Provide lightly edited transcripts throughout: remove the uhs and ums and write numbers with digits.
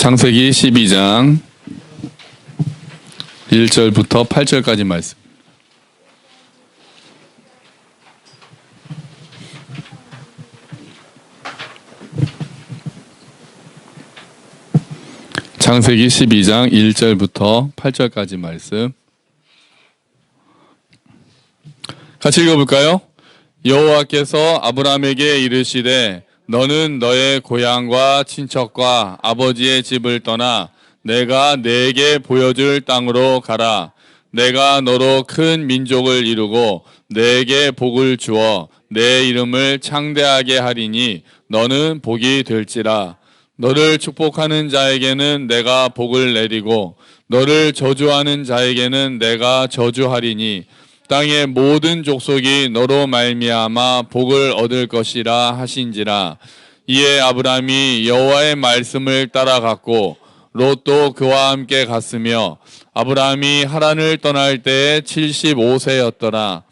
창세기 12장 1절부터 8절까지 말씀. 창세기 12장 1절부터 8절까지 말씀. 같이 읽어볼까요? 여호와께서 아브라함에게 이르시되 너는 너의 고향과 친척과 아버지의 집을 떠나 내가 네게 보여줄 땅으로 가라. 내가 너로 큰 민족을 이루고 네게 복을 주어 내 이름을 창대하게 하리니 너는 복이 될지라. 너를 축복하는 자에게는 내가 복을 내리고 너를 저주하는 자에게는 내가 저주하리니 땅의 모든 족속이 너로 말미암아 복을 얻을 것이라 하신지라. 이에 아브라함이 여호와의 말씀을 따라갔고 롯도 그와 함께 갔으며 아브라함이 하란을 떠날 때에 75세였더라.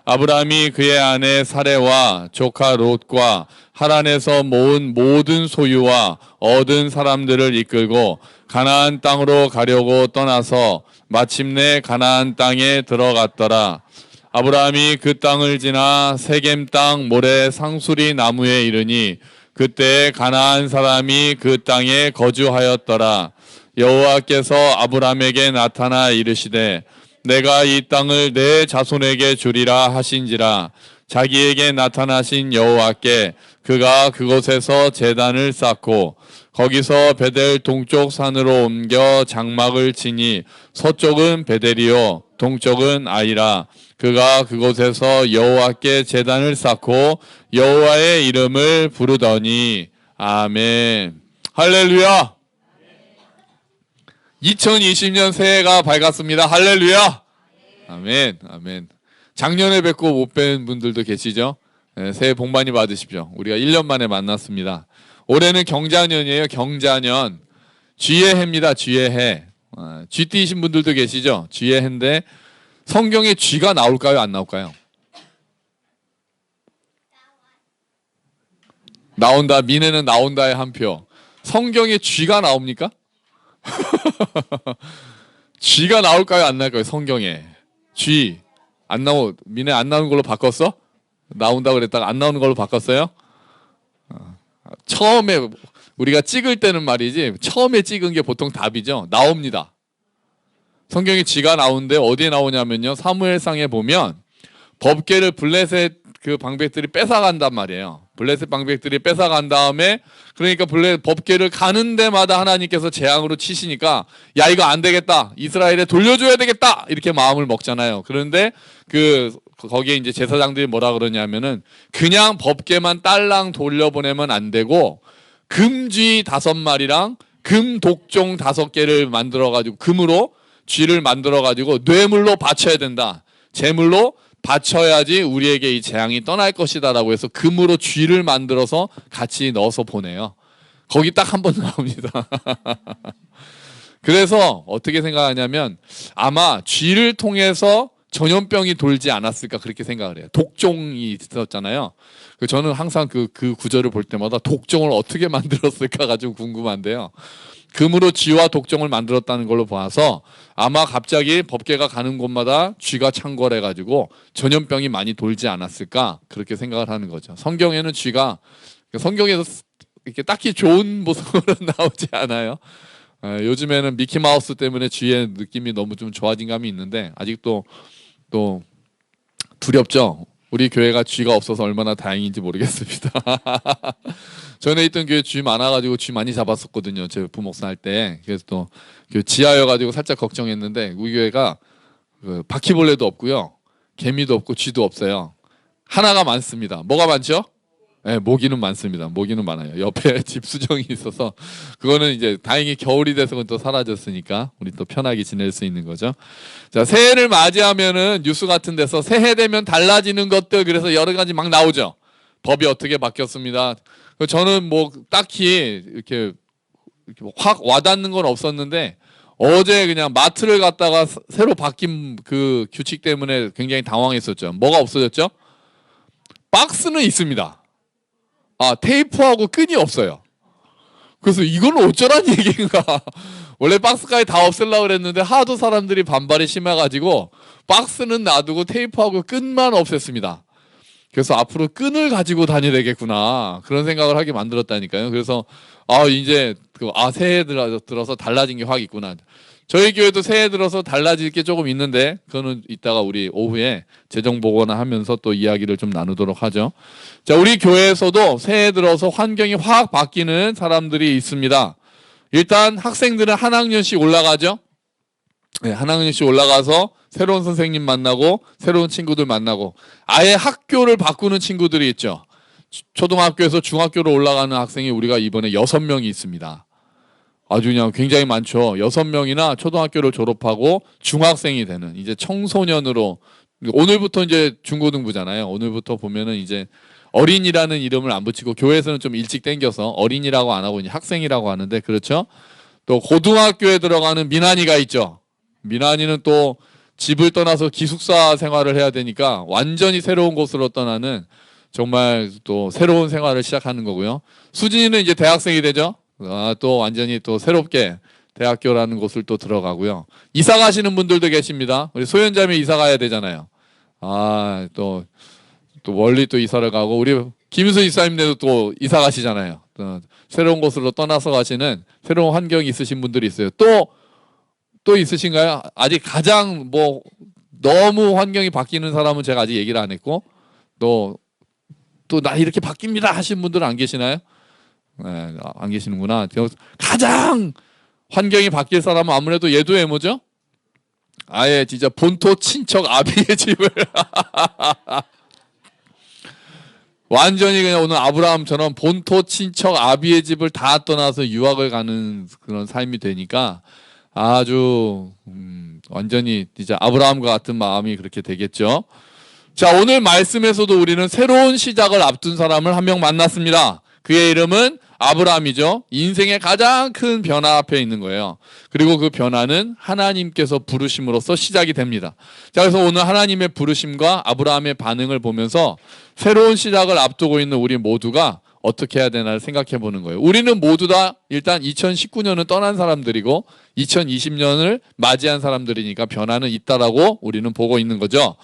아브라함이 그의 아내 사레와 조카 롯과 하란에서 모은 모든 소유와 얻은 사람들을 이끌고 가나안 땅으로 가려고 떠나서 마침내 가나안 땅에 들어갔더라. 아브라함이 그 땅을 지나 세겜 땅 모래 상수리 나무에 이르니 그때 가나안 사람이 그 땅에 거주하였더라. 여호와께서 아브라함에게 나타나 이르시되 내가 이 땅을 내 자손에게 주리라 하신지라. 자기에게 나타나신 여호와께 그가 그곳에서 제단을 쌓고 거기서 베델 동쪽 산으로 옮겨 장막을 치니 서쪽은 베델이요 동쪽은 아이라. 그가 그곳에서 여호와께 제단을 쌓고 여호와의 이름을 부르더니. 아멘. 할렐루야. 2020년 새해가 밝았습니다. 할렐루야. 아멘. 아멘. 작년에 뵙고 못 뵌 분들도 계시죠? 네, 새해 복 많이 받으십시오. 우리가 1년 만에 만났습니다. 올해는 경자년이에요. 경자년. 쥐의 해입니다. 쥐의 해. 쥐띠이신 분들도 계시죠? 쥐의 해인데 성경에 쥐가 나올까요? 안 나올까요? 나온다. 미네는 나온다의 한 표. 성경에 쥐가 나옵니까? 쥐가 나올까요? 안 나올까요? 성경에. 쥐. 안 나오, 미네 안 나오는 걸로 바꿨어? 나온다고 그랬다가 안 나오는 걸로 바꿨어요? 처음에 우리가 찍을 때는 말이지 처음에 찍은 게 보통 답이죠. 나옵니다. 성경에 쥐가 나오는데 어디에 나오냐면요. 사무엘상에 보면 법궤를 블레셋 그 방백들이 뺏어간단 말이에요. 블레셋 방백들이 뺏어간 다음에 그러니까 법궤를 가는 데마다 하나님께서 재앙으로 치시니까 야 이거 안 되겠다. 이스라엘에 돌려줘야 되겠다. 이렇게 마음을 먹잖아요. 그런데 거기에 이제 제사장들이 뭐라 그러냐면은 그냥 법궤만 딸랑 돌려보내면 안 되고 금쥐 5마리랑 금 독종 5개를 만들어가지고 금으로 쥐를 만들어가지고 뇌물로 바쳐야 된다. 제물로 바쳐야지 우리에게 이 재앙이 떠날 것이다 라고 해서 금으로 쥐를 만들어서 같이 넣어서 보내요. 거기 딱 한 번 나옵니다. 그래서 어떻게 생각하냐면 아마 쥐를 통해서 전염병이 돌지 않았을까 그렇게 생각을 해요. 독종이 있었잖아요. 저는 항상 그 구절을 볼 때마다 독종을 어떻게 만들었을까가 좀 궁금한데요. 금으로 쥐와 독종을 만들었다는 걸로 봐서 아마 갑자기 법궤가 가는 곳마다 쥐가 창궐해가지고 전염병이 많이 돌지 않았을까 그렇게 생각을 하는 거죠. 성경에는 쥐가 성경에서 이렇게 딱히 좋은 모습으로 나오지 않아요. 요즘에는 미키마우스 때문에 쥐의 느낌이 너무 좀 좋아진 감이 있는데 아직도 또 두렵죠. 우리 교회가 쥐가 없어서 얼마나 다행인지 모르겠습니다. 전에 있던 교회 쥐 많아가지고 쥐 많이 잡았었거든요. 제 부목사 할 때. 그래서 또 지하여가지고 살짝 걱정했는데 우리 교회가 바퀴벌레도 없고요. 개미도 없고 쥐도 없어요. 하나가 많습니다. 뭐가 많죠? 네, 모기는 많습니다. 모기는 많아요. 옆에 집수정이 있어서 그거는 이제 다행히 겨울이 돼서 그건 또 사라졌으니까 우리 또 편하게 지낼 수 있는 거죠. 자, 새해를 맞이하면은 뉴스 같은 데서 새해 되면 달라지는 것들 그래서 여러 가지 막 나오죠. 법이 어떻게 바뀌었습니다. 저는 뭐 딱히 이렇게 확 와닿는 건 없었는데 어제 그냥 마트를 갔다가 새로 바뀐 그 규칙 때문에 굉장히 당황했었죠. 뭐가 없어졌죠? 박스는 있습니다. 테이프하고 끈이 없어요. 그래서 이건 어쩌란 얘기인가. 원래 박스까지 다 없애려고 그랬는데 하도 사람들이 반발이 심해가지고 박스는 놔두고 테이프하고 끈만 없앴습니다. 그래서 앞으로 끈을 가지고 다녀야겠구나 그런 생각을 하게 만들었다니까요. 그래서 이제 새해 들어서 달라진 게 확 있구나. 저희 교회도 새해 들어서 달라질 게 조금 있는데 그거는 이따가 우리 오후에 재정 보고나 하면서 또 이야기를 좀 나누도록 하죠. 자, 우리 교회에서도 새해 들어서 환경이 확 바뀌는 사람들이 있습니다. 일단 학생들은 한 학년씩 올라가죠. 네, 한 학년씩 올라가서 새로운 선생님 만나고 새로운 친구들 만나고 아예 학교를 바꾸는 친구들이 있죠. 초등학교에서 중학교로 올라가는 학생이 우리가 이번에 6명이 있습니다. 아주 그냥 굉장히 많죠. 6명이나 초등학교를 졸업하고 중학생이 되는 이제 청소년으로 오늘부터 이제 중고등부잖아요. 오늘부터 보면은 이제 어린이라는 이름을 안 붙이고 교회에서는 좀 일찍 땡겨서 어린이라고 안 하고 이제 학생이라고 하는데 그렇죠. 또 고등학교에 들어가는 미나니가 있죠. 미나니는 또 집을 떠나서 기숙사 생활을 해야 되니까 완전히 새로운 곳으로 떠나는 정말 또 새로운 생활을 시작하는 거고요. 수진이는 이제 대학생이 되죠. 또 완전히 또 새롭게 대학교라는 곳을 또 들어가고요. 이사 가시는 분들도 계십니다. 우리 소연자매 이사 가야 되잖아요. 또 멀리 또 이사를 가고 우리 김수 이사님네도 또 이사 가시잖아요. 또 새로운 곳으로 떠나서 가시는 새로운 환경이 있으신 분들이 있어요. 또 있으신가요? 아직 가장 너무 환경이 바뀌는 사람은 제가 아직 얘기를 안 했고 또 나 이렇게 바뀝니다 하신 분들은 안 계시나요? 네, 안 계시는구나. 가장 환경이 바뀔 사람은 아무래도 예도예모죠. 아예 진짜 본토 친척 아비의 집을 완전히 그냥 오늘 아브라함처럼 본토 친척 아비의 집을 다 떠나서 유학을 가는 그런 삶이 되니까 아주 완전히 진짜 아브라함과 같은 마음이 그렇게 되겠죠. 자, 오늘 말씀에서도 우리는 새로운 시작을 앞둔 사람을 한 명 만났습니다. 그의 이름은 아브라함이죠. 인생의 가장 큰 변화 앞에 있는 거예요. 그리고 그 변화는 하나님께서 부르심으로써 시작이 됩니다. 자, 그래서 오늘 하나님의 부르심과 아브라함의 반응을 보면서 새로운 시작을 앞두고 있는 우리 모두가 어떻게 해야 되나를 생각해 보는 거예요. 우리는 모두 다 일단 2019년은 떠난 사람들이고 2020년을 맞이한 사람들이니까 변화는 있다라고 우리는 보고 있는 거죠.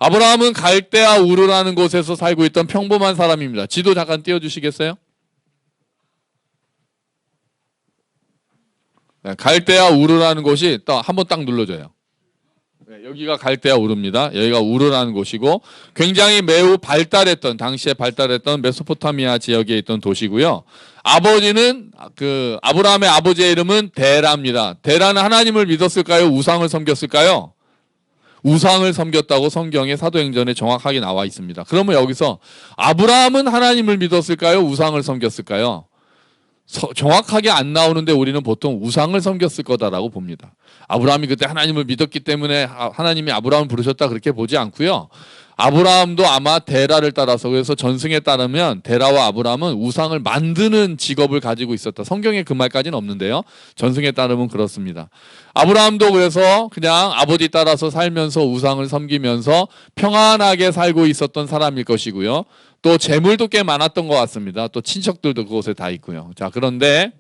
아브라함은 갈대아 우르라는 곳에서 살고 있던 평범한 사람입니다. 지도 잠깐 띄워주시겠어요? 네, 갈대아 우르라는 곳이 한번 딱 눌러줘요. 네, 여기가 갈대아 우르입니다. 여기가 우르라는 곳이고 굉장히 매우 당시에 발달했던 메소포타미아 지역에 있던 도시고요. 아버지는 아브라함의 아버지의 이름은 데라입니다. 데라는 하나님을 믿었을까요? 우상을 섬겼을까요? 우상을 섬겼다고 성경의 사도행전에 정확하게 나와 있습니다. 그러면 여기서 아브라함은 하나님을 믿었을까요? 우상을 섬겼을까요? 정확하게 안 나오는데 우리는 보통 우상을 섬겼을 거다라고 봅니다. 아브라함이 그때 하나님을 믿었기 때문에 하나님이 아브라함을 부르셨다 그렇게 보지 않고요. 아브라함도 아마 데라를 따라서 그래서 전승에 따르면 데라와 아브라함은 우상을 만드는 직업을 가지고 있었다. 성경에 그 말까지는 없는데요. 전승에 따르면 그렇습니다. 아브라함도 그래서 그냥 아버지 따라서 살면서 우상을 섬기면서 평안하게 살고 있었던 사람일 것이고요. 또 재물도 꽤 많았던 것 같습니다. 또 친척들도 그곳에 다 있고요. 자, 그런데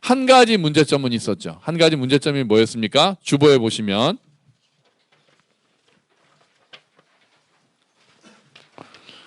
한 가지 문제점은 있었죠. 한 가지 문제점이 뭐였습니까? 주보에 보시면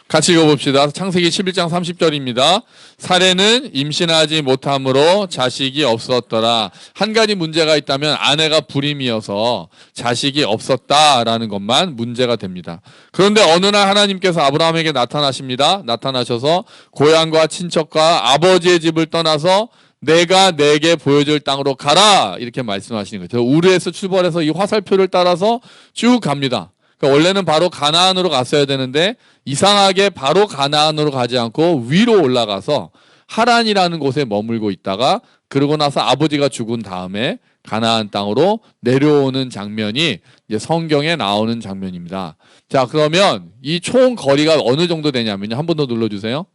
같이 읽어봅시다. 창세기 11장 30절입니다. 사례는 임신하지 못함으로 자식이 없었더라. 한 가지 문제가 있다면 아내가 불임이어서 자식이 없었다라는 것만 문제가 됩니다. 그런데 어느 날 하나님께서 아브라함에게 나타나십니다. 나타나셔서 고향과 친척과 아버지의 집을 떠나서 내가 내게 보여줄 땅으로 가라 이렇게 말씀하시는 거죠. 우르에서 출발해서 이 화살표를 따라서 쭉 갑니다. 그러니까 원래는 바로 가나안으로 갔어야 되는데 이상하게 바로 가나안으로 가지 않고 위로 올라가서 하란이라는 곳에 머물고 있다가 그러고 나서 아버지가 죽은 다음에 가나안 땅으로 내려오는 장면이 이제 성경에 나오는 장면입니다. 자, 그러면 이 총 거리가 어느 정도 되냐면요. 한 번 더 눌러주세요.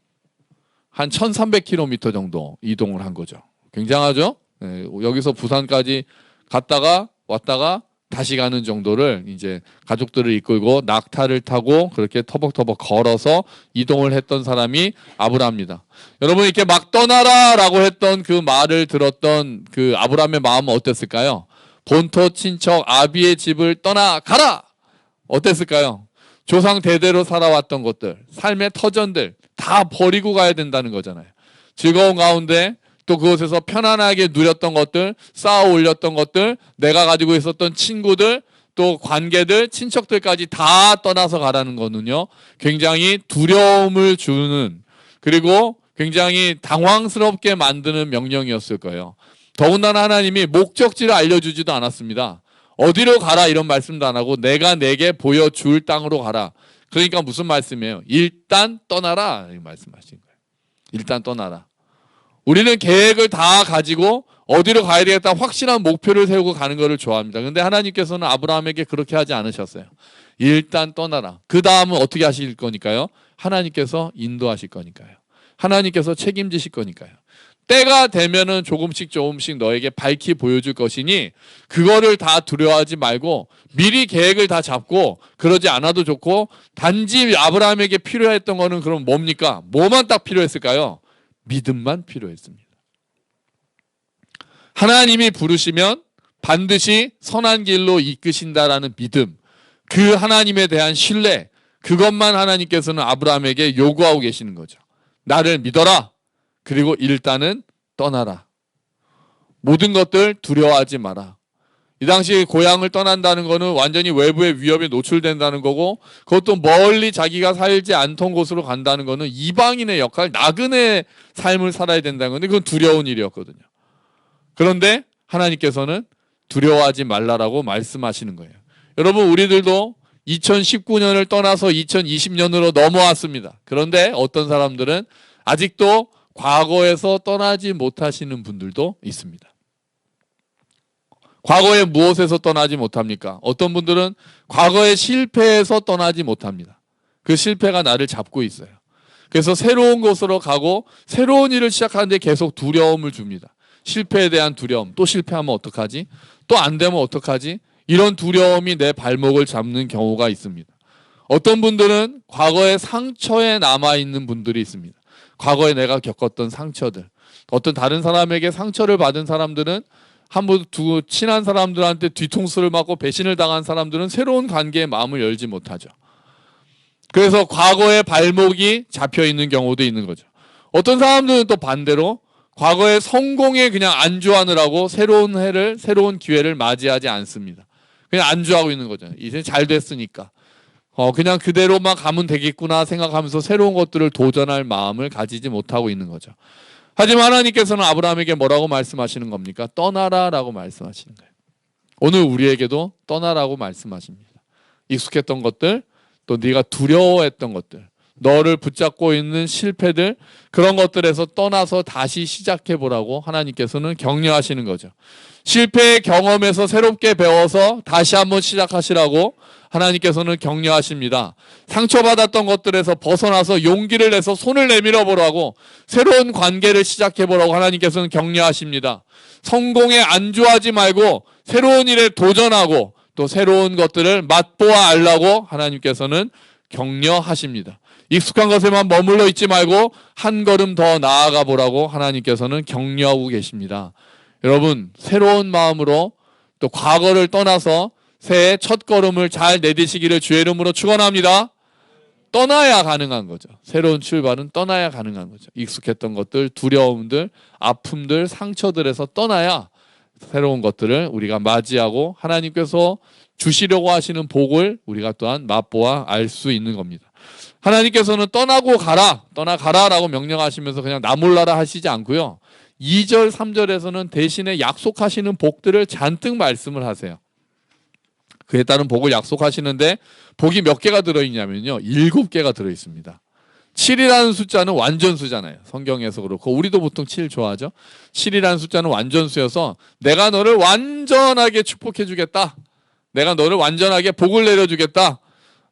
한 1300km 정도 이동을 한 거죠. 굉장하죠? 네, 여기서 부산까지 갔다가 왔다가 다시 가는 정도를 이제 가족들을 이끌고 낙타를 타고 그렇게 터벅터벅 걸어서 이동을 했던 사람이 아브라함입니다. 여러분 이렇게 막 떠나라라고 했던 그 말을 들었던 그 아브라함의 마음은 어땠을까요? 본토 친척 아비의 집을 떠나 가라! 어땠을까요? 조상 대대로 살아왔던 것들, 삶의 터전들 다 버리고 가야 된다는 거잖아요. 즐거운 가운데 또 그곳에서 편안하게 누렸던 것들, 쌓아 올렸던 것들, 내가 가지고 있었던 친구들, 또 관계들, 친척들까지 다 떠나서 가라는 거는요, 굉장히 두려움을 주는, 그리고 굉장히 당황스럽게 만드는 명령이었을 거예요. 더군다나 하나님이 목적지를 알려주지도 않았습니다. 어디로 가라 이런 말씀도 안 하고 내가 내게 보여줄 땅으로 가라. 그러니까 무슨 말씀이에요? 일단 떠나라 이 말씀하신 거예요. 일단 떠나라. 우리는 계획을 다 가지고 어디로 가야 되겠다 확실한 목표를 세우고 가는 것을 좋아합니다. 그런데 하나님께서는 아브라함에게 그렇게 하지 않으셨어요. 일단 떠나라. 그 다음은 어떻게 하실 거니까요? 하나님께서 인도하실 거니까요. 하나님께서 책임지실 거니까요. 때가 되면은 조금씩 너에게 밝히 보여줄 것이니 그거를 다 두려워하지 말고 미리 계획을 다 잡고 그러지 않아도 좋고, 단지 아브라함에게 필요했던 거는 그럼 뭡니까? 뭐만 딱 필요했을까요? 믿음만 필요했습니다. 하나님이 부르시면 반드시 선한 길로 이끄신다라는 믿음, 그 하나님에 대한 신뢰, 그것만 하나님께서는 아브라함에게 요구하고 계시는 거죠. 나를 믿어라. 그리고 일단은 떠나라. 모든 것들 두려워하지 마라. 이 당시 고향을 떠난다는 거는 완전히 외부의 위협에 노출된다는 거고, 그것도 멀리 자기가 살지 않던 곳으로 간다는 거는 이방인의 역할, 나그네의 삶을 살아야 된다는 건데 그건 두려운 일이었거든요. 그런데 하나님께서는 두려워하지 말라라고 말씀하시는 거예요. 여러분, 우리들도 2019년을 떠나서 2020년으로 넘어왔습니다. 그런데 어떤 사람들은 아직도 과거에서 떠나지 못하시는 분들도 있습니다. 과거에 무엇에서 떠나지 못합니까? 어떤 분들은 과거의 실패에서 떠나지 못합니다. 그 실패가 나를 잡고 있어요. 그래서 새로운 곳으로 가고 새로운 일을 시작하는데 계속 두려움을 줍니다. 실패에 대한 두려움, 또 실패하면 어떡하지? 또 안 되면 어떡하지? 이런 두려움이 내 발목을 잡는 경우가 있습니다. 어떤 분들은 과거의 상처에 남아있는 분들이 있습니다. 과거에 내가 겪었던 상처들, 어떤 다른 사람에게 상처를 받은 사람들은 한번 두고 친한 사람들한테 뒤통수를 맞고 배신을 당한 사람들은 새로운 관계에 마음을 열지 못하죠. 그래서 과거의 발목이 잡혀있는 경우도 있는 거죠. 어떤 사람들은 또 반대로 과거의 성공에 그냥 안주하느라고 새로운 해를, 새로운 기회를 맞이하지 않습니다. 그냥 안주하고 있는 거죠. 이제 잘 됐으니까 그냥 그대로만 가면 되겠구나 생각하면서 새로운 것들을 도전할 마음을 가지지 못하고 있는 거죠. 하지만 하나님께서는 아브라함에게 뭐라고 말씀하시는 겁니까? 떠나라 라고 말씀하시는 거예요. 오늘 우리에게도 떠나라고 말씀하십니다. 익숙했던 것들, 또 네가 두려워했던 것들, 너를 붙잡고 있는 실패들, 그런 것들에서 떠나서 다시 시작해보라고 하나님께서는 격려하시는 거죠. 실패의 경험에서 새롭게 배워서 다시 한번 시작하시라고 하나님께서는 격려하십니다. 상처받았던 것들에서 벗어나서 용기를 내서 손을 내밀어 보라고, 새로운 관계를 시작해 보라고 하나님께서는 격려하십니다. 성공에 안주하지 말고 새로운 일에 도전하고 또 새로운 것들을 맛보아 알라고 하나님께서는 격려하십니다. 익숙한 것에만 머물러 있지 말고 한 걸음 더 나아가 보라고 하나님께서는 격려하고 계십니다. 여러분, 새로운 마음으로 또 과거를 떠나서 새해 첫 걸음을 잘 내디시기를 주의 이름으로 축원합니다. 떠나야 가능한 거죠. 새로운 출발은 떠나야 가능한 거죠. 익숙했던 것들, 두려움들, 아픔들, 상처들에서 떠나야 새로운 것들을 우리가 맞이하고 하나님께서 주시려고 하시는 복을 우리가 또한 맛보아 알 수 있는 겁니다. 하나님께서는 떠나고 가라, 떠나가라라고 명령하시면서 그냥 나 몰라라 하시지 않고요. 2절, 3절에서는 대신에 약속하시는 복들을 잔뜩 말씀을 하세요. 그에 따른 복을 약속하시는데 복이 몇 개가 들어있냐면요, 7개가 들어있습니다. 7이라는 숫자는 완전수잖아요. 성경에서 그렇고 우리도 보통 7 좋아하죠. 7이라는 숫자는 완전수여서 내가 너를 완전하게 축복해 주겠다, 내가 너를 완전하게 복을 내려주겠다.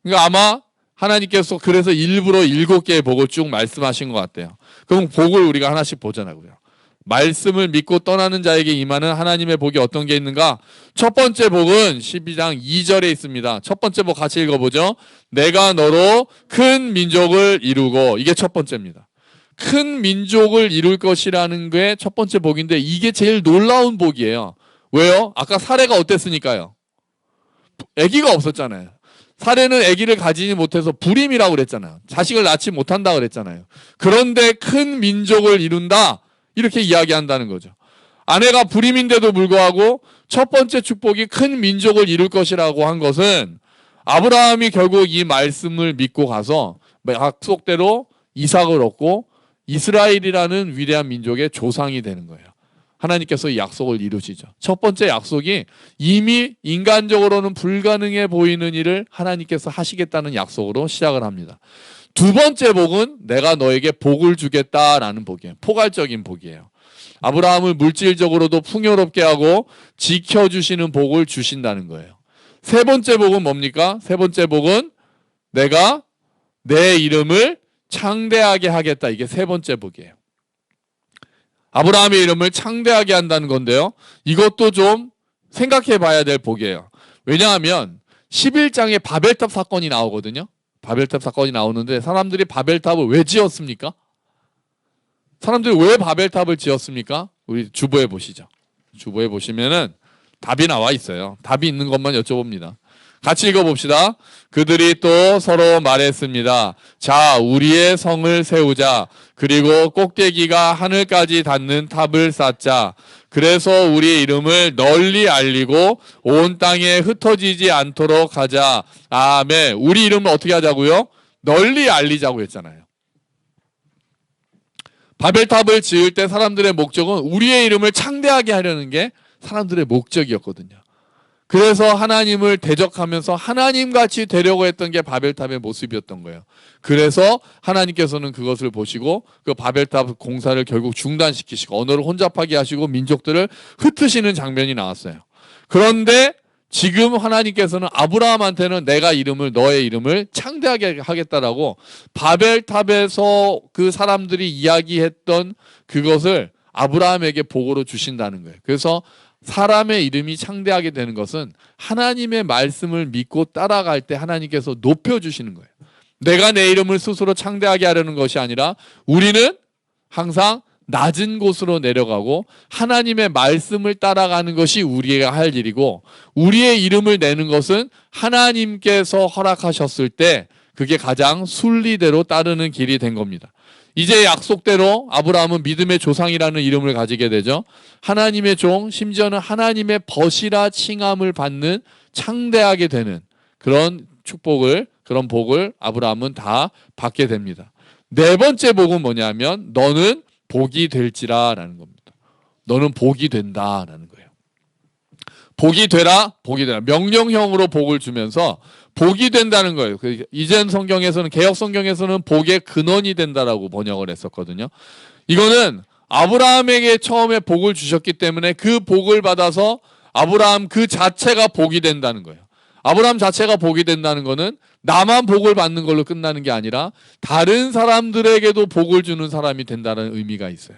그러니까 아마 하나님께서 그래서 일부러 7개의 복을 쭉 말씀하신 것 같아요. 그럼 복을 우리가 하나씩 보자고요. 말씀을 믿고 떠나는 자에게 임하는 하나님의 복이 어떤 게 있는가? 첫 번째 복은 12장 2절에 있습니다. 첫 번째 복 같이 읽어보죠. 내가 너로 큰 민족을 이루고, 이게 첫 번째입니다. 큰 민족을 이룰 것이라는 게 첫 번째 복인데 이게 제일 놀라운 복이에요. 왜요? 아까 사례가 어땠으니까요. 아기가 없었잖아요. 사례는 아기를 가지지 못해서 불임이라고 그랬잖아요. 자식을 낳지 못한다 그랬잖아요. 그런데 큰 민족을 이룬다 이렇게 이야기한다는 거죠. 아내가 불임인데도 불구하고 첫 번째 축복이 큰 민족을 이룰 것이라고 한 것은 아브라함이 결국 이 말씀을 믿고 가서 약속대로 이삭을 얻고 이스라엘이라는 위대한 민족의 조상이 되는 거예요. 하나님께서 이 약속을 이루시죠. 첫 번째 약속이 이미 인간적으로는 불가능해 보이는 일을 하나님께서 하시겠다는 약속으로 시작을 합니다. 두 번째 복은 내가 너에게 복을 주겠다라는 복이에요. 포괄적인 복이에요. 아브라함을 물질적으로도 풍요롭게 하고 지켜주시는 복을 주신다는 거예요. 세 번째 복은 뭡니까? 세 번째 복은 내가 내 이름을 창대하게 하겠다. 이게 세 번째 복이에요. 아브라함의 이름을 창대하게 한다는 건데요. 이것도 좀 생각해 봐야 될 복이에요. 왜냐하면 11장에 바벨탑 사건이 나오거든요. 바벨탑 사건이 나오는데 사람들이 바벨탑을 왜 지었습니까? 사람들이 왜 바벨탑을 지었습니까? 우리 주보에 보시죠. 주보에 보시면은 답이 나와 있어요. 답이 있는 것만 여쭤봅니다. 같이 읽어봅시다. 그들이 또 서로 말했습니다. 자, 우리의 성을 세우자. 그리고 꼭대기가 하늘까지 닿는 탑을 쌓자. 그래서 우리의 이름을 널리 알리고 온 땅에 흩어지지 않도록 하자. 아멘. 우리 이름을 어떻게 하자고요? 널리 알리자고 했잖아요. 바벨탑을 지을 때 사람들의 목적은 우리의 이름을 창대하게 하려는 게 사람들의 목적이었거든요. 그래서 하나님을 대적하면서 하나님같이 되려고 했던 게 바벨탑의 모습이었던 거예요. 그래서 하나님께서는 그것을 보시고 그 바벨탑 공사를 결국 중단시키시고 언어를 혼잡하게 하시고 민족들을 흩으시는 장면이 나왔어요. 그런데 지금 하나님께서는 아브라함한테는 내가 너의 이름을 창대하게 하겠다라고 바벨탑에서 그 사람들이 이야기했던 그것을 아브라함에게 복으로 주신다는 거예요. 그래서 사람의 이름이 창대하게 되는 것은 하나님의 말씀을 믿고 따라갈 때 하나님께서 높여주시는 거예요. 내가 내 이름을 스스로 창대하게 하려는 것이 아니라 우리는 항상 낮은 곳으로 내려가고 하나님의 말씀을 따라가는 것이 우리가 할 일이고 우리의 이름을 내는 것은 하나님께서 허락하셨을 때 그게 가장 순리대로 따르는 길이 된 겁니다. 이제 약속대로 아브라함은 믿음의 조상이라는 이름을 가지게 되죠. 하나님의 종, 심지어는 하나님의 벗이라 칭함을 받는 창대하게 되는 그런 축복을, 그런 복을 아브라함은 다 받게 됩니다. 네 번째 복은 뭐냐면 너는 복이 될지라라는 겁니다. 너는 복이 된다라는 거예요. 복이 되라, 복이 되라. 명령형으로 복을 주면서 복이 된다는 거예요. 이전 성경에서는, 개역 성경에서는 복의 근원이 된다라고 번역을 했었거든요. 이거는 아브라함에게 처음에 복을 주셨기 때문에 그 복을 받아서 아브라함 그 자체가 복이 된다는 거예요. 아브라함 자체가 복이 된다는 거는 나만 복을 받는 걸로 끝나는 게 아니라 다른 사람들에게도 복을 주는 사람이 된다는 의미가 있어요.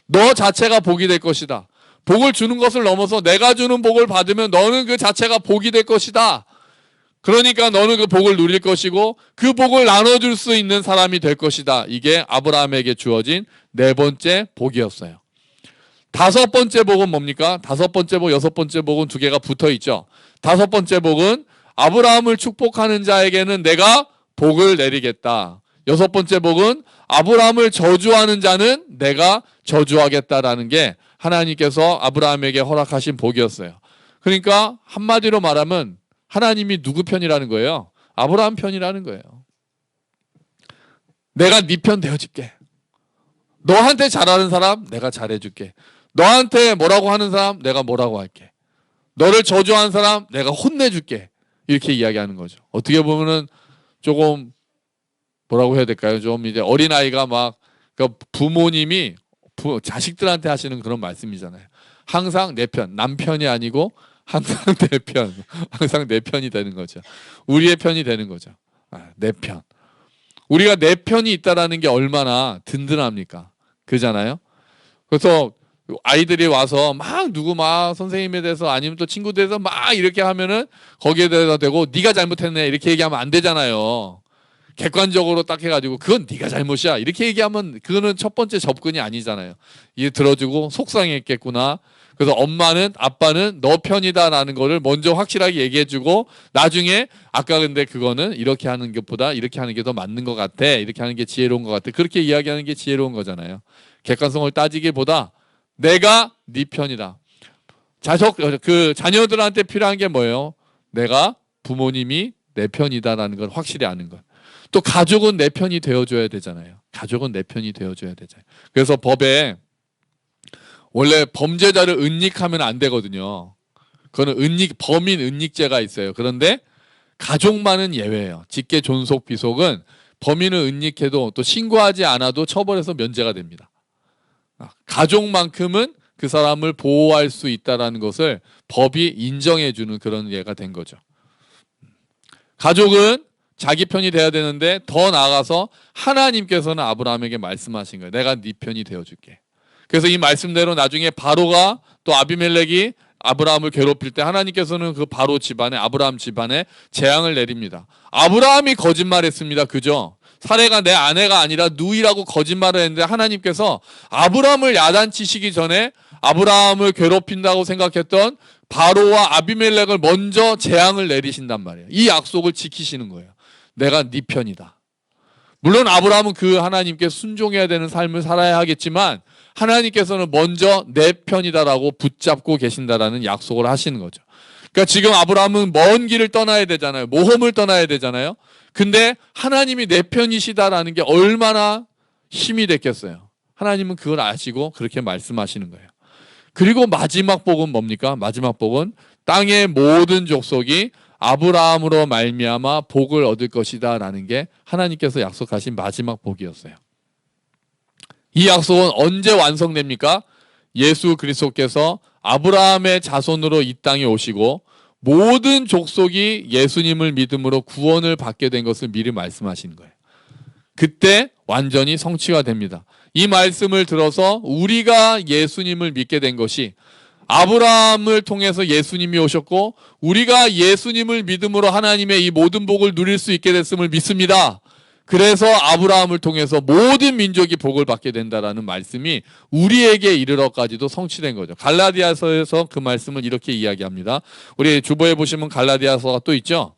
너 자체가 복이 될 것이다. 복을 주는 것을 넘어서 내가 주는 복을 받으면 너는 그 자체가 복이 될 것이다. 그러니까 너는 그 복을 누릴 것이고 그 복을 나눠줄 수 있는 사람이 될 것이다. 이게 아브라함에게 주어진 네 번째 복이었어요. 다섯 번째 복은 뭡니까? 다섯 번째 복, 여섯 번째 복은 두 개가 붙어 있죠. 다섯 번째 복은 아브라함을 축복하는 자에게는 내가 복을 내리겠다. 여섯 번째 복은 아브라함을 저주하는 자는 내가 저주하겠다라는 게 하나님께서 아브라함에게 허락하신 복이었어요. 그러니까 한마디로 말하면 하나님이 누구 편이라는 거예요? 아브라함 편이라는 거예요. 내가 네 편 되어줄게. 너한테 잘하는 사람 내가 잘해줄게. 너한테 뭐라고 하는 사람 내가 뭐라고 할게. 너를 저주하는 사람 내가 혼내줄게. 이렇게 이야기하는 거죠. 어떻게 보면은 조금 뭐라고 해야 될까요? 좀 이제 어린아이가 막 그러니까 부모님이 자식들한테 하시는 그런 말씀이잖아요. 항상 내 편, 남편이 아니고 항상 내 편, 항상 내 편이 되는 거죠. 우리의 편이 되는 거죠. 내 편. 우리가 내 편이 있다라는 게 얼마나 든든합니까? 그잖아요. 그래서 아이들이 와서 막 누구 막 선생님에 대해서 아니면 또 친구들에 대해서 막 이렇게 하면은 거기에 대해서 되고 네가 잘못했네 이렇게 얘기하면 안 되잖아요. 객관적으로 딱 해가지고 그건 네가 잘못이야 이렇게 얘기하면 그거는 첫 번째 접근이 아니잖아요. 이게 들어주고 속상했겠구나. 그래서 엄마는 아빠는 너 편이다라는 거를 먼저 확실하게 얘기해주고 나중에 아까 근데 그거는 이렇게 하는 것보다 이렇게 하는 게 더 맞는 것 같아. 이렇게 하는 게 지혜로운 것 같아. 그렇게 이야기하는 게 지혜로운 거잖아요. 객관성을 따지기보다 내가 네 편이다. 자녀들한테 필요한 게 뭐예요? 내가 부모님이 내 편이다라는 걸 확실히 아는 것. 또 가족은 내 편이 되어줘야 되잖아요. 가족은 내 편이 되어줘야 되잖아요. 그래서 법에 원래 범죄자를 은닉하면 안 되거든요. 그거는 범인 은닉죄가 있어요. 그런데 가족만은 예외예요. 직계, 존속, 비속은 범인을 은닉해도 또 신고하지 않아도 처벌에서 면제가 됩니다. 가족만큼은 그 사람을 보호할 수 있다는 것을 법이 인정해주는 그런 예가 된 거죠. 가족은 자기 편이 돼야 되는데 더 나아가서 하나님께서는 아브라함에게 말씀하신 거예요. 내가 네 편이 되어줄게. 그래서 이 말씀대로 나중에 바로가 또 아비멜렉이 아브라함을 괴롭힐 때 하나님께서는 그 바로 집안에 아브라함 집안에 재앙을 내립니다. 아브라함이 거짓말했습니다. 그죠? 사례가 내 아내가 아니라 누이라고 거짓말을 했는데 하나님께서 아브라함을 야단치시기 전에 아브라함을 괴롭힌다고 생각했던 바로와 아비멜렉을 먼저 재앙을 내리신단 말이에요. 이 약속을 지키시는 거예요. 내가 네 편이다. 물론 아브라함은 그 하나님께 순종해야 되는 삶을 살아야 하겠지만 하나님께서는 먼저 내 편이다라고 붙잡고 계신다라는 약속을 하시는 거죠. 그러니까 지금 아브라함은 먼 길을 떠나야 되잖아요. 모험을 떠나야 되잖아요. 근데 하나님이 내 편이시다라는 게 얼마나 힘이 됐겠어요. 하나님은 그걸 아시고 그렇게 말씀하시는 거예요. 그리고 마지막 복은 뭡니까? 마지막 복은 땅의 모든 족속이 아브라함으로 말미암아 복을 얻을 것이다라는 게 하나님께서 약속하신 마지막 복이었어요. 이 약속은 언제 완성됩니까? 예수 그리스도께서 아브라함의 자손으로 이 땅에 오시고 모든 족속이 예수님을 믿음으로 구원을 받게 된 것을 미리 말씀하신 거예요. 그때 완전히 성취가 됩니다. 이 말씀을 들어서 우리가 예수님을 믿게 된 것이 아브라함을 통해서 예수님이 오셨고 우리가 예수님을 믿음으로 하나님의 이 모든 복을 누릴 수 있게 됐음을 믿습니다. 그래서 아브라함을 통해서 모든 민족이 복을 받게 된다라는 말씀이 우리에게 이르러까지도 성취된 거죠. 갈라디아서에서 그 말씀을 이렇게 이야기합니다. 우리 주보에 보시면 갈라디아서가 또 있죠.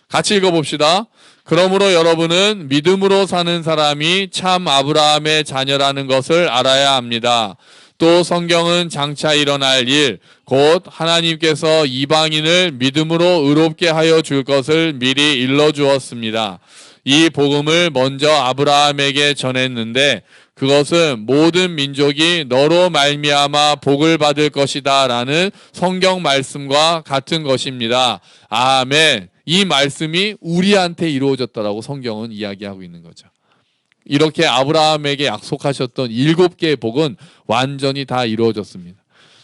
같이 읽어봅시다. 그러므로 여러분은 믿음으로 사는 사람이 참 아브라함의 자녀라는 것을 알아야 합니다. 또 성경은 장차 일어날 일, 곧 하나님께서 이방인을 믿음으로 의롭게 하여 줄 것을 미리 일러주었습니다. 이 복음을 먼저 아브라함에게 전했는데 그것은 모든 민족이 너로 말미암아 복을 받을 것이다 라는 성경 말씀과 같은 것입니다. 아멘. 이 말씀이 우리한테 이루어졌다라고 성경은 이야기하고 있는 거죠. 이렇게 아브라함에게 약속하셨던 7개의 복은 완전히 다 이루어졌습니다.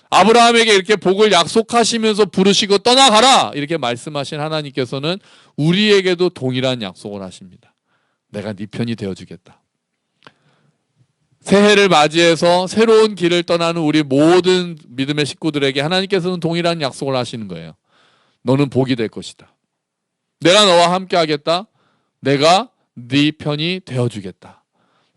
아브라함에게 이렇게 복을 약속하시면서 부르시고 떠나가라 이렇게 말씀하신 하나님께서는 우리에게도 동일한 약속을 하십니다. 내가 네 편이 되어주겠다. 새해를 맞이해서 새로운 길을 떠나는 우리 모든 믿음의 식구들에게 하나님께서는 동일한 약속을 하시는 거예요. 너는 복이 될 것이다. 내가 너와 함께 하겠다. 내가 네 편이 되어주겠다.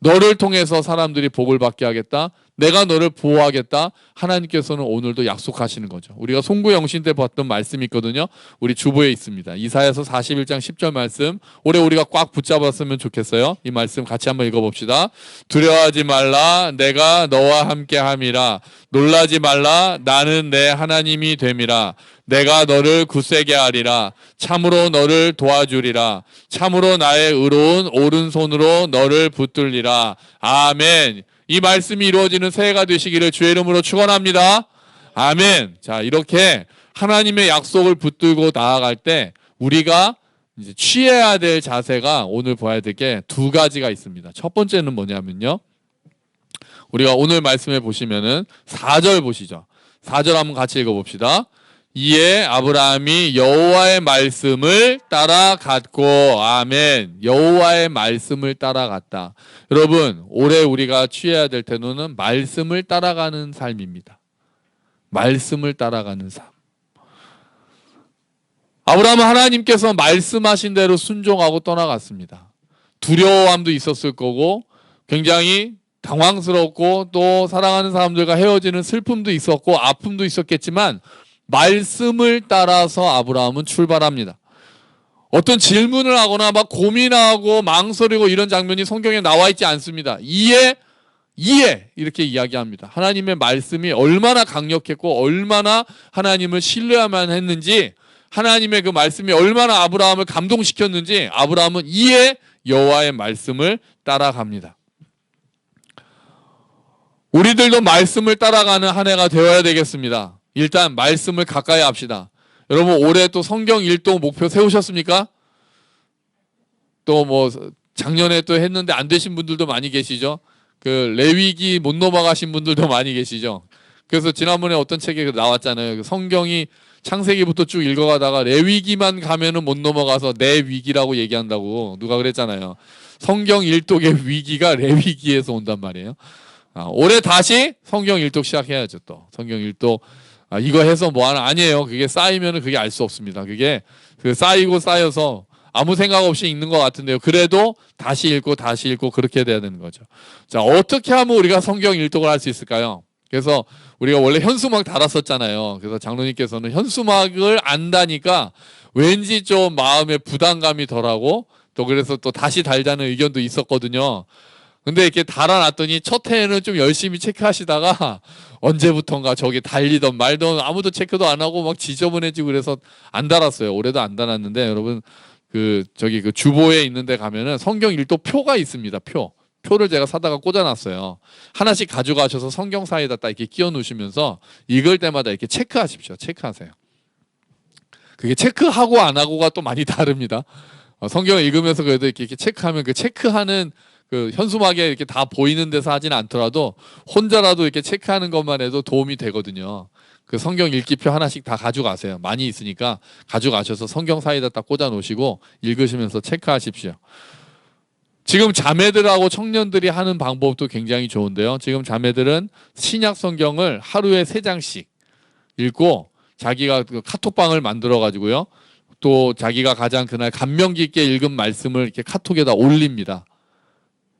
너를 통해서 사람들이 복을 받게 하겠다. 내가 너를 보호하겠다. 하나님께서는 오늘도 약속하시는 거죠. 우리가 송구영신 때 봤던 말씀이 있거든요. 우리 주보에 있습니다. 이사야서 41장 10절 말씀. 올해 우리가 꽉 붙잡았으면 좋겠어요. 이 말씀 같이 한번 읽어봅시다. 두려워하지 말라. 내가 너와 함께 함이라. 놀라지 말라. 나는 내 하나님이 됨이라. 내가 너를 굳세게 하리라. 참으로 너를 도와주리라. 참으로 나의 의로운 오른손으로 너를 붙들리라. 아멘. 이 말씀이 이루어지는 새해가 되시기를 주의 이름으로 축원합니다. 아멘. 자, 이렇게 하나님의 약속을 붙들고 나아갈 때 우리가 이제 취해야 될 자세가 오늘 봐야 될 게 2가지가 있습니다. 첫 번째는 뭐냐면요. 우리가 오늘 말씀에 보시면은 4절 보시죠. 4절 한번 같이 읽어봅시다. 이에 아브라함이 여호와의 말씀을 따라갔고, 아멘. 여호와의 말씀을 따라갔다. 여러분, 올해 우리가 취해야 될 태도는 말씀을 따라가는 삶입니다. 말씀을 따라가는 삶. 아브라함은 하나님께서 말씀하신 대로 순종하고 떠나갔습니다. 두려움도 있었을 거고 굉장히 당황스럽고 또 사랑하는 사람들과 헤어지는 슬픔도 있었고 아픔도 있었겠지만 말씀을 따라서 아브라함은 출발합니다. 어떤 질문을 하거나 막 고민하고 망설이고 이런 장면이 성경에 나와 있지 않습니다. 이에 이렇게 이야기합니다. 하나님의 말씀이 얼마나 강력했고 얼마나 하나님을 신뢰하면 했는지, 하나님의 그 말씀이 얼마나 아브라함을 감동시켰는지 아브라함은 이에 여호와의 말씀을 따라갑니다. 우리들도 말씀을 따라가는 한 해가 되어야 되겠습니다. 일단 말씀을 가까이 합시다. 여러분, 올해 또 성경 일독 목표 세우셨습니까? 또 뭐 작년에 또 했는데 안 되신 분들도 많이 계시죠. 그 레위기 못 넘어가신 분들도 많이 계시죠. 그래서 지난번에 어떤 책에 나왔잖아요. 성경이 창세기부터 쭉 읽어가다가 레위기만 가면은 못 넘어가서 내 위기라고 얘기한다고 누가 그랬잖아요. 성경 일독의 위기가 레위기에서 온단 말이에요. 올해 다시 성경 일독 시작해야죠. 또 성경 일독 이거 해서 뭐 하나 아니에요. 그게 쌓이면은 그게 알 수 없습니다. 그게 쌓이고 쌓여서 아무 생각 없이 읽는 것 같은데요. 그래도 다시 읽고 그렇게 돼야 되는 거죠. 자, 어떻게 하면 우리가 성경 일독을 할 수 있을까요? 그래서 우리가 원래 현수막 달았었잖아요. 그래서 장로님께서는 현수막을 안다니까 왠지 좀 마음에 부담감이 덜하고 또 그래서 또 다시 달자는 의견도 있었거든요. 근데 이렇게 달아놨더니 첫 해에는 좀 열심히 체크하시다가 언제부턴가 저기 달리던 말던 아무도 체크도 안 하고 막 지저분해지고 그래서 안 달았어요. 올해도 안 달았는데 여러분 그 주보에 있는데 가면은 성경 일독 표가 있습니다. 표를 제가 사다가 꽂아놨어요. 하나씩 가져가셔서 성경 사이에다 딱 이렇게 끼워 놓으시면서 읽을 때마다 이렇게 체크하십시오. 체크하세요. 그게 체크하고 안 하고가 또 많이 다릅니다. 성경을 읽으면서 그래도 이렇게 체크하면 그 체크하는 그 현수막에 이렇게 다 보이는 데서 하지는 않더라도 혼자라도 이렇게 체크하는 것만 해도 도움이 되거든요. 그 성경 읽기표 하나씩 다 가져가세요. 많이 있으니까 가져가셔서 성경 사이에다 딱 꽂아 놓으시고 읽으시면서 체크하십시오. 지금 자매들하고 청년들이 하는 방법도 굉장히 좋은데요. 지금 자매들은 신약 성경을 하루에 3장씩 읽고 자기가 카톡방을 만들어 가지고요. 또 자기가 가장 그날 감명 깊게 읽은 말씀을 이렇게 카톡에다 올립니다.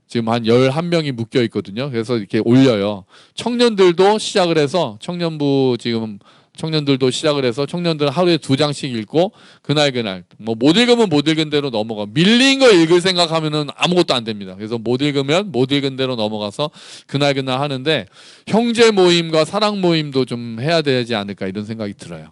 지금 한 11명이 묶여 있거든요. 그래서 이렇게 올려요. 청년들도 시작을 해서 청년들도 시작을 해서 청년들은 하루에 2장씩 읽고 그날 뭐 못 읽으면 못 읽은 대로 넘어가. 밀린 거 읽을 생각하면은 아무것도 안 됩니다. 그래서 못 읽으면 못 읽은 대로 넘어가서 그날 하는데 형제 모임과 사랑 모임도 좀 해야 되지 않을까 이런 생각이 들어요.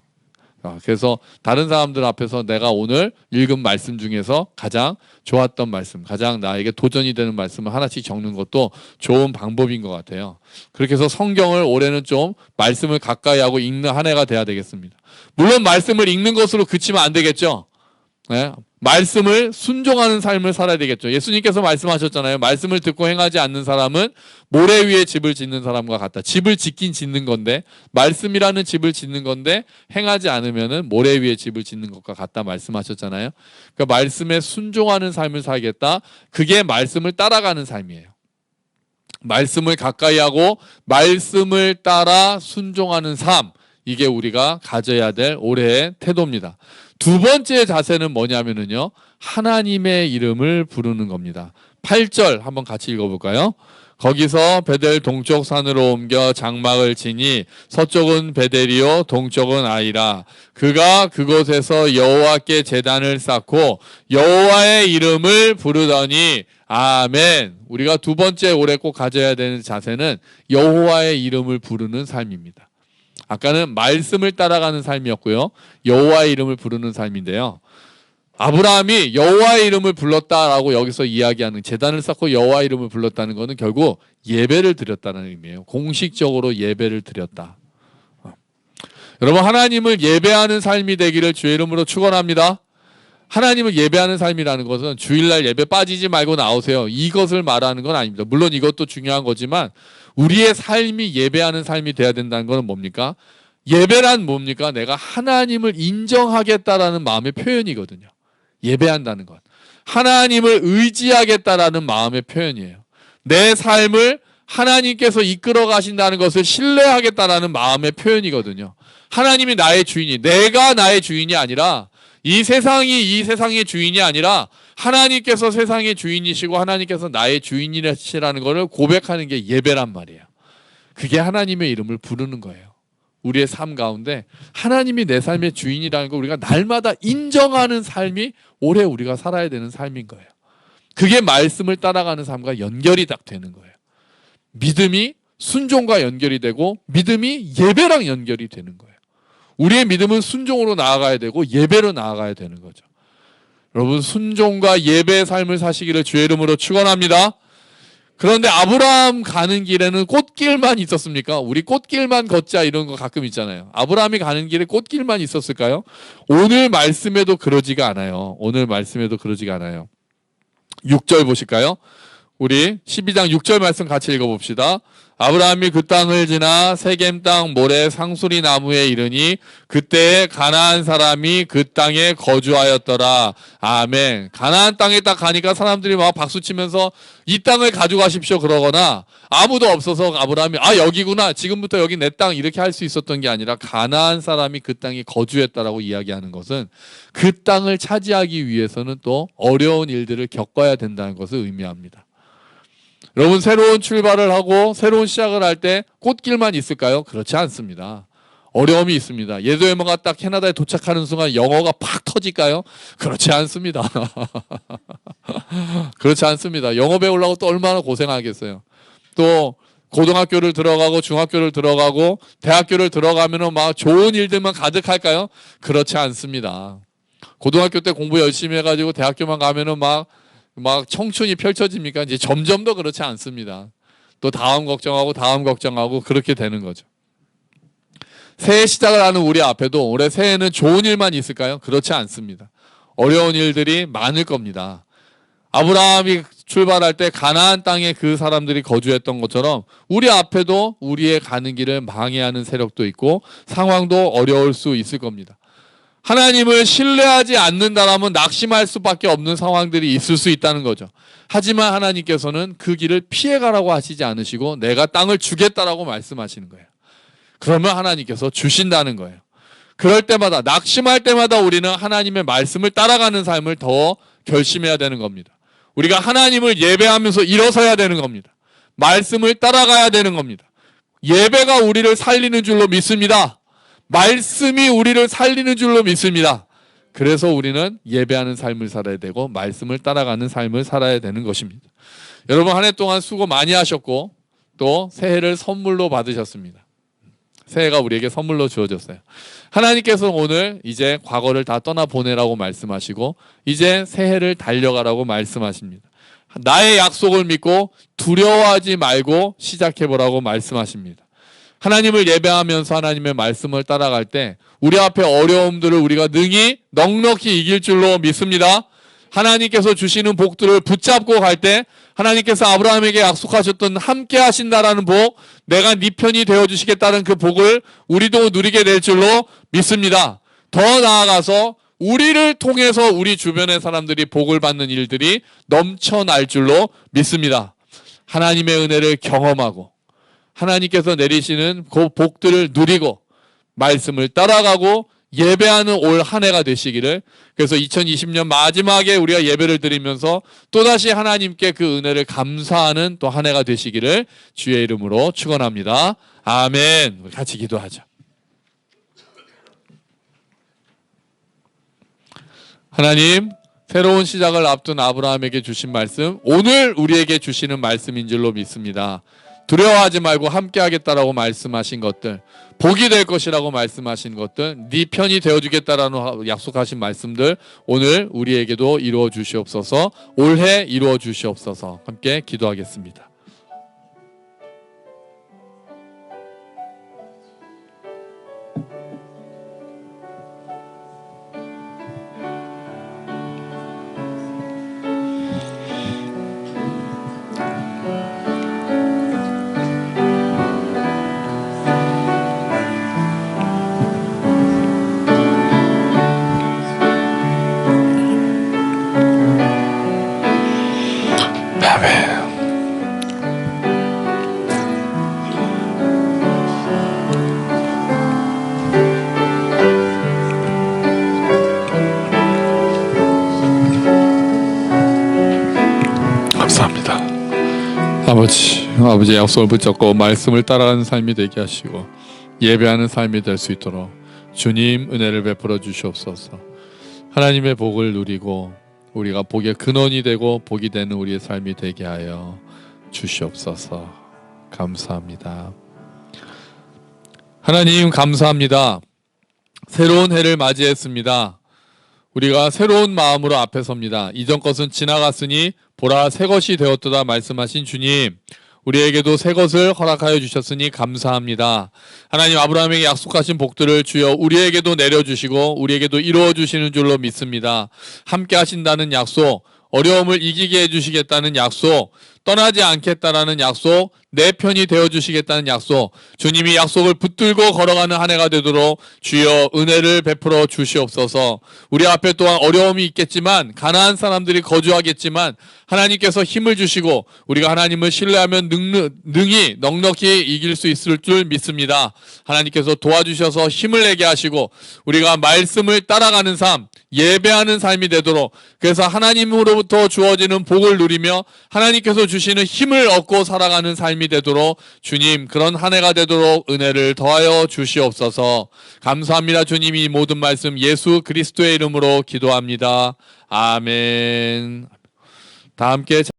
그래서 다른 사람들 앞에서 내가 오늘 읽은 말씀 중에서 가장 좋았던 말씀, 가장 나에게 도전이 되는 말씀을 하나씩 적는 것도 좋은 방법인 것 같아요. 그렇게 해서 성경을 올해는 좀 말씀을 가까이 하고 읽는 한 해가 돼야 되겠습니다. 물론 말씀을 읽는 것으로 그치면 안 되겠죠. 네? 말씀을 순종하는 삶을 살아야 되겠죠. 예수님께서 말씀하셨잖아요. 말씀을 듣고 행하지 않는 사람은 모래 위에 집을 짓는 사람과 같다. 집을 짓긴 짓는 건데 말씀이라는 집을 짓는 건데 행하지 않으면은 모래 위에 집을 짓는 것과 같다 말씀하셨잖아요. 그러니까 말씀에 순종하는 삶을 살겠다. 그게 말씀을 따라가는 삶이에요. 말씀을 가까이 하고 말씀을 따라 순종하는 삶. 이게 우리가 가져야 될 올해의 태도입니다. 두 번째 자세는 뭐냐면요. 하나님의 이름을 부르는 겁니다. 8절 한번 같이 읽어볼까요? 거기서 베델 동쪽 산으로 옮겨 장막을 치니 서쪽은 베델이요 동쪽은 아이라. 그가 그곳에서 여호와께 제단을 쌓고 여호와의 이름을 부르더니 아멘. 우리가 두 번째 올해 꼭 가져야 되는 자세는 여호와의 이름을 부르는 삶입니다. 아까는 말씀을 따라가는 삶이었고요. 여호와의 이름을 부르는 삶인데요. 아브라함이 여호와의 이름을 불렀다라고 여기서 이야기하는 제단을 쌓고 여호와의 이름을 불렀다는 것은 결국 예배를 드렸다는 의미예요. 공식적으로 예배를 드렸다. 여러분, 하나님을 예배하는 삶이 되기를 주의 이름으로 축원합니다. 하나님을 예배하는 삶이라는 것은 주일날 예배 빠지지 말고 나오세요. 이것을 말하는 건 아닙니다. 물론 이것도 중요한 거지만 우리의 삶이 예배하는 삶이 돼야 된다는 것은 뭡니까? 예배란 뭡니까? 내가 하나님을 인정하겠다라는 마음의 표현이거든요. 예배한다는 것. 하나님을 의지하겠다라는 마음의 표현이에요. 내 삶을 하나님께서 이끌어 가신다는 것을 신뢰하겠다라는 마음의 표현이거든요. 하나님이 나의 주인이, 내가 나의 주인이 아니라, 이 세상의 주인이 아니라 하나님께서 세상의 주인이시고 하나님께서 나의 주인이시라는 것을 고백하는 게 예배란 말이에요. 그게 하나님의 이름을 부르는 거예요. 우리의 삶 가운데 하나님이 내 삶의 주인이라는 걸 우리가 날마다 인정하는 삶이 올해 우리가 살아야 되는 삶인 거예요. 그게 말씀을 따라가는 삶과 연결이 딱 되는 거예요. 믿음이 순종과 연결이 되고 믿음이 예배랑 연결이 되는 거예요. 우리의 믿음은 순종으로 나아가야 되고 예배로 나아가야 되는 거죠. 여러분, 순종과 예배의 삶을 사시기를 주의 이름으로 축원합니다. 그런데 아브라함 가는 길에는 꽃길만 있었습니까? 우리 꽃길만 걷자 이런 거 가끔 있잖아요. 아브라함이 가는 길에 꽃길만 있었을까요? 오늘 말씀에도 그러지가 않아요. 오늘 말씀에도 그러지가 않아요. 6절 보실까요? 우리 12장 6절 말씀 같이 읽어봅시다. 아브라함이 그 땅을 지나 세겜 땅 모래 상수리 나무에 이르니 그때에 가나안 사람이 그 땅에 거주하였더라. 아멘. 가나안 땅에 딱 가니까 사람들이 막 박수치면서 이 땅을 가져가십시오 그러거나, 아무도 없어서 아브라함이 여기구나, 지금부터 여기 내 땅, 이렇게 할 수 있었던 게 아니라 가나안 사람이 그 땅에 거주했다라고 이야기하는 것은 그 땅을 차지하기 위해서는 또 어려운 일들을 겪어야 된다는 것을 의미합니다. 여러분, 새로운 출발을 하고 새로운 시작을 할 때 꽃길만 있을까요? 그렇지 않습니다. 어려움이 있습니다. 예수님가 딱 캐나다에 도착하는 순간 영어가 팍 터질까요? 그렇지 않습니다. 그렇지 않습니다. 영어 배우려고 또 얼마나 고생하겠어요. 또 고등학교를 들어가고 중학교를 들어가고 대학교를 들어가면은 막 좋은 일들만 가득할까요? 그렇지 않습니다. 고등학교 때 공부 열심히 해가지고 대학교만 가면은 막 청춘이 펼쳐집니까? 이제 점점 더 그렇지 않습니다. 또 다음 걱정하고 그렇게 되는 거죠. 새해 시작을 하는 우리 앞에도 올해 새해는 좋은 일만 있을까요? 그렇지 않습니다. 어려운 일들이 많을 겁니다. 아브라함이 출발할 때 가나안 땅에 그 사람들이 거주했던 것처럼 우리 앞에도 우리의 가는 길을 방해하는 세력도 있고 상황도 어려울 수 있을 겁니다. 하나님을 신뢰하지 않는다라면 낙심할 수밖에 없는 상황들이 있을 수 있다는 거죠. 하지만 하나님께서는 그 길을 피해가라고 하시지 않으시고 내가 땅을 주겠다라고 말씀하시는 거예요. 그러면 하나님께서 주신다는 거예요. 그럴 때마다, 낙심할 때마다 우리는 하나님의 말씀을 따라가는 삶을 더 결심해야 되는 겁니다. 우리가 하나님을 예배하면서 일어서야 되는 겁니다. 말씀을 따라가야 되는 겁니다. 예배가 우리를 살리는 줄로 믿습니다. 말씀이 우리를 살리는 줄로 믿습니다. 그래서 우리는 예배하는 삶을 살아야 되고 말씀을 따라가는 삶을 살아야 되는 것입니다. 여러분, 한 해 동안 수고 많이 하셨고 또 새해를 선물로 받으셨습니다. 새해가 우리에게 선물로 주어졌어요. 하나님께서 오늘 이제 과거를 다 떠나보내라고 말씀하시고 이제 새해를 달려가라고 말씀하십니다. 나의 약속을 믿고 두려워하지 말고 시작해보라고 말씀하십니다. 하나님을 예배하면서 하나님의 말씀을 따라갈 때 우리 앞에 어려움들을 우리가 능히 넉넉히 이길 줄로 믿습니다. 하나님께서 주시는 복들을 붙잡고 갈 때 하나님께서 아브라함에게 약속하셨던 함께 하신다라는 복, 내가 네 편이 되어주시겠다는 그 복을 우리도 누리게 될 줄로 믿습니다. 더 나아가서 우리를 통해서 우리 주변의 사람들이 복을 받는 일들이 넘쳐날 줄로 믿습니다. 하나님의 은혜를 경험하고 하나님께서 내리시는 그 복들을 누리고 말씀을 따라가고 예배하는 올 한 해가 되시기를, 그래서 2020년 마지막에 우리가 예배를 드리면서 또다시 하나님께 그 은혜를 감사하는 또 한 해가 되시기를 주의 이름으로 축원합니다. 아멘. 우리 같이 기도하죠. 하나님, 새로운 시작을 앞둔 아브라함에게 주신 말씀, 오늘 우리에게 주시는 말씀인 줄로 믿습니다. 두려워하지 말고 함께 하겠다라고 말씀하신 것들, 복이 될 것이라고 말씀하신 것들, 네 편이 되어주겠다라는 약속하신 말씀들 오늘 우리에게도 이루어 주시옵소서. 올해 이루어 주시옵소서. 함께 기도하겠습니다. 아버지 약속을 붙잡고 말씀을 따라가는 삶이 되게 하시고 예배하는 삶이 될 수 있도록 주님 은혜를 베풀어 주시옵소서. 하나님의 복을 누리고 우리가 복의 근원이 되고 복이 되는 우리의 삶이 되게 하여 주시옵소서. 감사합니다. 하나님 감사합니다. 새로운 해를 맞이했습니다. 우리가 새로운 마음으로 앞에 섭니다. 이전 것은 지나갔으니 보라 새 것이 되었도다 말씀하신 주님, 우리에게도 새 것을 허락하여 주셨으니 감사합니다. 하나님 아브라함에게 약속하신 복들을 주여 우리에게도 내려주시고 우리에게도 이루어 주시는 줄로 믿습니다. 함께 하신다는 약속, 어려움을 이기게 해주시겠다는 약속, 떠나지 않겠다라는 약속, 내 편이 되어주시겠다는 약속, 주님이 약속을 붙들고 걸어가는 한 해가 되도록 주여 은혜를 베풀어 주시옵소서. 우리 앞에 또한 어려움이 있겠지만, 가난한 사람들이 거주하겠지만 하나님께서 힘을 주시고 우리가 하나님을 신뢰하면 능히 넉넉히 이길 수 있을 줄 믿습니다. 하나님께서 도와주셔서 힘을 내게 하시고 우리가 말씀을 따라가는 삶, 예배하는 삶이 되도록, 그래서 하나님으로부터 주어지는 복을 누리며 하나님께서 주시는 힘을 얻고 살아가는 삶이 되도록 주님 그런 한 해가 되도록 은혜를 더하여 주시옵소서. 감사합니다. 주님, 이 모든 말씀 예수 그리스도의 이름으로 기도합니다. 아멘. 다 함께